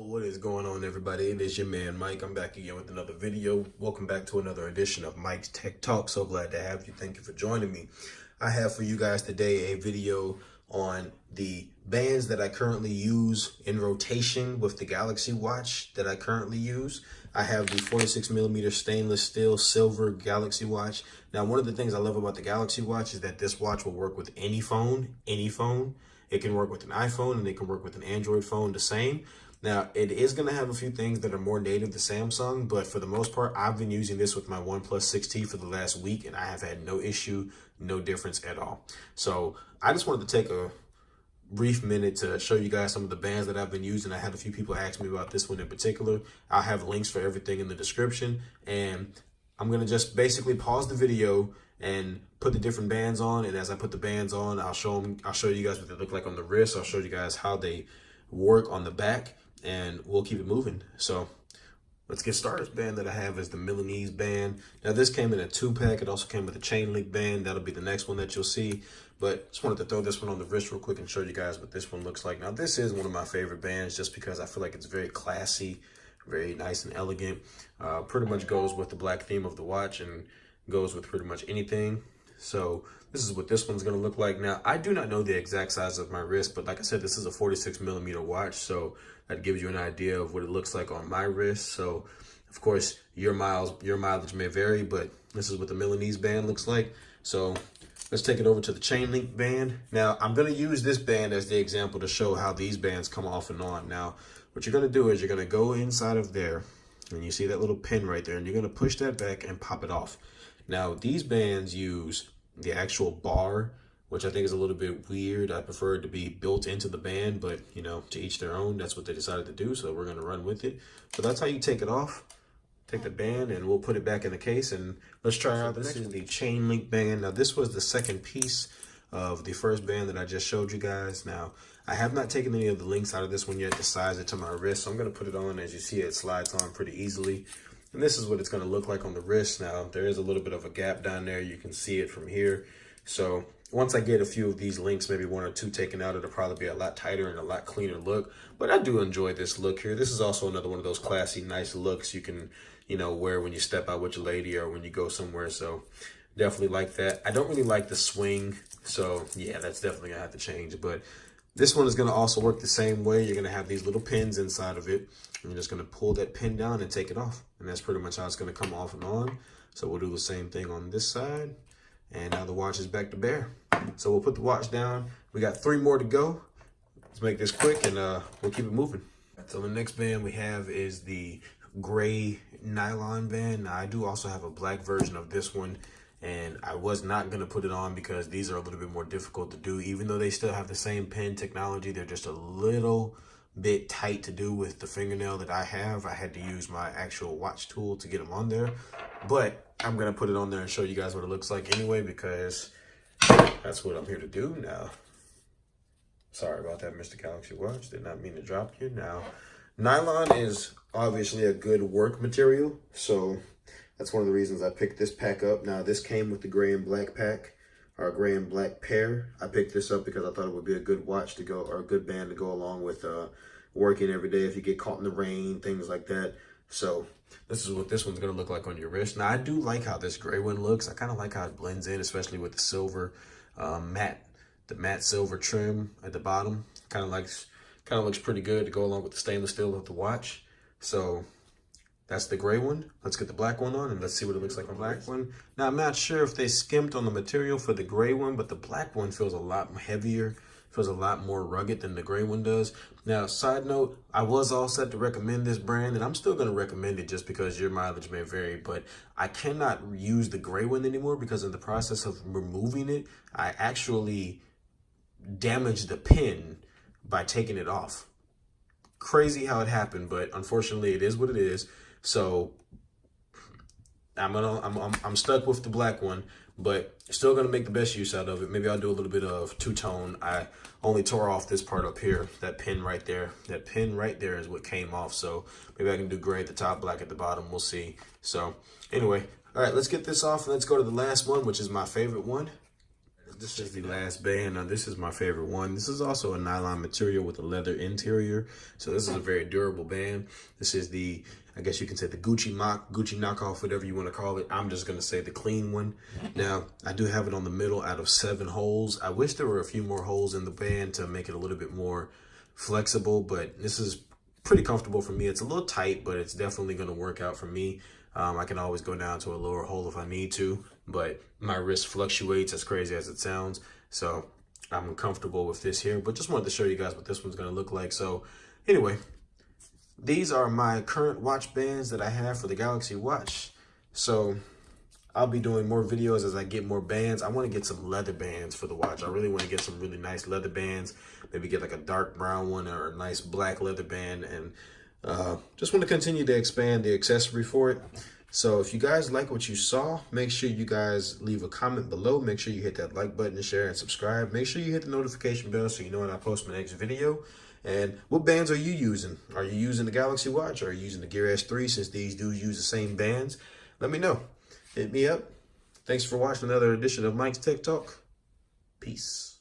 What is going on, everybody? It is your man Mike. I'm back again with another video. Welcome back to another edition of Mike's Tech Talk. So glad to have you. Thank you for joining me. I have for you guys today a video on the bands that I currently use in rotation with the Galaxy Watch that I currently use. I have the 46mm stainless steel silver Galaxy Watch. Now, one of the things I love about the Galaxy Watch is that this watch will work with any phone, It can work with an iPhone and it can work with an Android phone the same. Now, it is going to have a few things that are more native to Samsung, but for the most part, I've been using this with my OnePlus 6T for the last week, and I have had no issue, no difference at all. So I just wanted to take a brief minute to show you guys some of the bands that I've been using. I had a few people ask me about this one in particular. I'll have links for everything in the description, and I'm going to just basically pause the video and put the different bands on. And as I put the bands on, I'll show you guys what they look like on the wrist. I'll show you guys how they work on the back, and we'll keep it moving. So let's get started. This band that I have is the Milanese band. Now, this came in a 2-pack. It also came with a chain link band. That'll be the next one that you'll see. But just wanted to throw this one on the wrist real quick and show you guys what this one looks like. Now, this is one of my favorite bands just because I feel like it's very classy, very nice and elegant. Pretty much goes with the black theme of the watch and goes with pretty much anything. So this is what this one's going to look like. Now, I do not know the exact size of my wrist, but like I said, this is a 46mm watch, so that gives you an idea of what it looks like on my wrist. So of course, your mileage may vary, but this is what the Milanese band looks like. So let's take it over to the chain link band. Now, I'm going to use this band as the example to show how these bands come off and on. Now, what you're going to do is you're going to go inside of there, and you see that little pin right there, and you're going to push that back and pop it off. Now, these bands use the actual bar, which I think is a little bit weird. I prefer it to be built into the band, but you know, to each their own. That's what they decided to do, so we're going to run with it. But that's how you take it off. Take the band and we'll put it back in the case, and let's try out this. This is the chain link band. Now, this was the second piece of the first band that I just showed you guys. Now, I have not taken any of the links out of this one yet to size it to my wrist, so I'm going to put it on. As you see, it slides on pretty easily. And this is what it's going to look like on the wrist. Now, there is a little bit of a gap down there. You can see it from here. So once I get a few of these links, maybe one or two taken out, it'll probably be a lot tighter and a lot cleaner look. But I do enjoy this look here. This is also another one of those classy, nice looks you can, wear when you step out with your lady or when you go somewhere. So definitely like that. I don't really like the swing. So yeah, that's definitely going to have to change. But this one is going to also work the same way. You're going to have these little pins inside of it. And you're just going to pull that pin down and take it off. And that's pretty much how it's going to come off and on. So we'll do the same thing on this side. And now the watch is back to bare. So we'll put the watch down. We got 3 more to go. Let's make this quick and we'll keep it moving. So the next band we have is the gray nylon band. Now, I do also have a black version of this one, and I was not going to put it on because these are a little bit more difficult to do. Even though they still have the same pin technology, they're just a little bit tight to do with the fingernail that I have. I had to use my actual watch tool to get them on there, but I'm going to put it on there and show you guys what it looks like anyway, because that's what I'm here to do now. Sorry about that, Mr. Galaxy Watch. Did not mean to drop you. Now, nylon is obviously a good work material, so that's one of the reasons I picked this pack up. Now, this came with the gray and black pack, or gray and black pair. I picked this up because I thought it would be a good watch to go, or a good band to go along with working every day if you get caught in the rain, things like that. So this is what this one's going to look like on your wrist. Now, I do like how this gray one looks. I kind of like how it blends in, especially with the silver matte silver trim at the bottom. Kind of looks pretty good to go along with the stainless steel of the watch. So that's the gray one. Let's get the black one on and let's see what it looks like on the black one. Now, I'm not sure if they skimped on the material for the gray one, but the black one feels a lot heavier, feels a lot more rugged than the gray one does. Now, side note, I was all set to recommend this brand, and I'm still going to recommend it just because your mileage may vary, but I cannot use the gray one anymore because in the process of removing it, I actually damaged the pin by taking it off. Crazy how it happened, but unfortunately it is what it is. So I'm stuck with the black one, but still gonna make the best use out of it. Maybe I'll do a little bit of two-tone. I only tore off this part up here, that pin right there. That pin right there is what came off. So maybe I can do gray at the top, black at the bottom. We'll see. So anyway, all right, let's get this off and let's go to the last one, which is my favorite one. This is the last band. Now this is my favorite one. This is also a nylon material with a leather interior. So this is a very durable band. This is the, I guess you can say the Gucci knockoff, whatever you want to call it. I'm just going to say the clean one. Now, I do have it on the middle out of 7 holes. I wish there were a few more holes in the band to make it a little bit more flexible, but this is pretty comfortable for me. It's a little tight, but it's definitely going to work out for me. I can always go down to a lower hole if I need to, but my wrist fluctuates, as crazy as it sounds. So I'm comfortable with this here, but just wanted to show you guys what this one's going to look like. So anyway, these are my current watch bands that I have for the Galaxy Watch. So I'll be doing more videos as I get more bands. I want to get some leather bands for the watch. I really want to get some really nice leather bands. Maybe get like a dark brown one or a nice black leather band, and just want to continue to expand the accessory for it. So if you guys like what you saw, make sure you guys leave a comment below. Make sure you hit that like button and share and subscribe. Make sure you hit the notification bell so you know when I post my next video. And what bands are you using? Are you using the Galaxy Watch, or are you using the Gear S3, since these do use the same bands? Let me know. Hit me up. Thanks for watching another edition of Mike's Tech Talk. Peace.